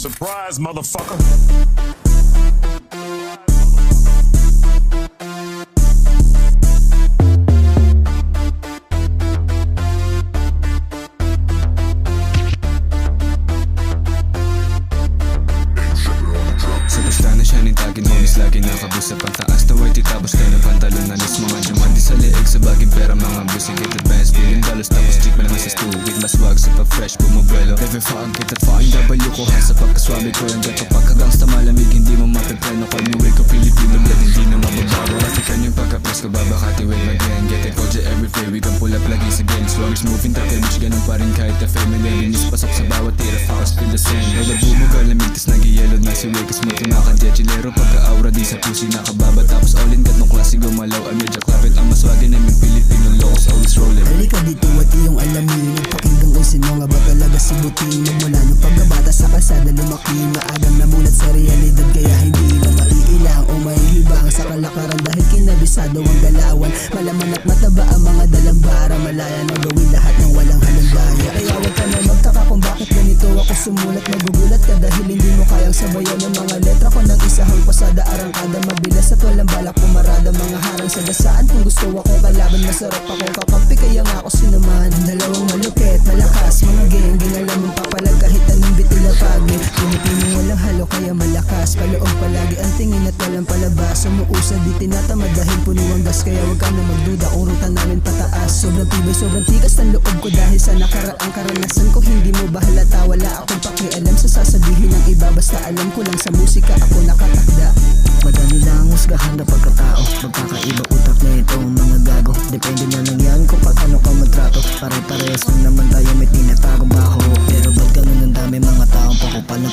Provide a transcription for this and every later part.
Surprise, motherfucker. Superstar na siya nitagin, homies lagi nakabus sa pantaas na white tapos tayo ng pantalon na lis mga diamante sa leeg sa baging pera mga busy get advance billion dollars tapos cheap na naman sa stupid mas wag sa pa-fresh bumubuelo never fucking get at fucking W ko ha sa pagkaswabe ko yung gato pagkagangsta malamig hindi mo mapipreno call me wake up Filipino blood hindi na mababago African yung pagka-press ko babakati with my gang get it culture every day we can pull up lagi sa game strongest moving trap image ganun pa rin kahit na family linis pasok sa bawat tira fuckers feel the same Roda bumugal na migtas nag-yellow na si Wake mo tumakan chilero pagka-aura di sa pusi nakababa tapos all in gat nung klase gumalaw amedya klapit ang maswagin namin Pilipino locals always rolling Halika dito at iyong alamin Pakinggang kung sino nga ba talaga si Buting Nagmula nung pagkabata sa kalsada lumaki Maagang namulat sa realidad kaya hindi na maiilang o maihibang Sa kalakaran dahil kinabisado ang galawan Malaman at mataba ang mga dalambara Malaya na gawin lahat ng walang halambaya Kaya huwag ka na magtaka kung bakit ganito ako sumulat Magugulat ka dahil hindi mo kayang sabayan ng mga letra ko Nang isahang pasada arangkada Mabilas at walang balak pumarada Mga harang sa dasaan kung gusto akong kalaban Masarap akong kakampi kaya nga ako sinuman Dalawang malupit, malakas, mga gang Ginala mong papalag kahit anong bitilapagin Pilipino walang halo kaya malakas Paloob palagi ang tingin at walang palabas Sumuusad di tinatamad dahil puno ang gas Kaya wag ka na magduda kung ruta namin pataas Sobrang tibay, sobrang tigas ng loob ko Dahil sa nakaraang karanasan ko Hindi mo ba halata, wala akong pakialam Sa sasabihin ng iba Basta alam ko lang sa musika ako nakatakda Madami na ang husgahan na pagkatao Magkakaiba utak na itong mga gago Depende na lang yan kung paano ka matrato Pare-parehas lang naman tayo may tinatagong baho Pero ba't ganun ang dami mga taong pakupal na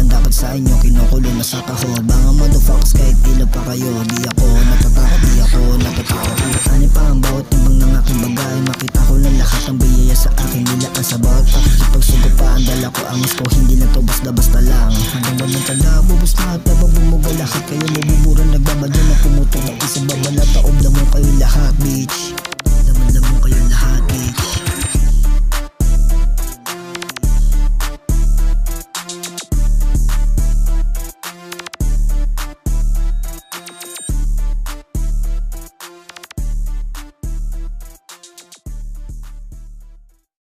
dapat sa inyo Kinukulo na sa taho Mga motherfuckers kahit tila pa kayo Di ako natatakot, di ako natatakot Ani pa ang bawat timbang ng aking bagay Makita ko lang lahat ang biyaya sa akin Nilaan sa bawat pakikipagsugo pa Ang dala ko angas ko hindi na to basta-basta lang Hanggang walang tanda bubus lahat habang bumuga lahat Kayo mabubura nagbabadya na pumutok ng isang babala Taob na mo kayo lahat bitch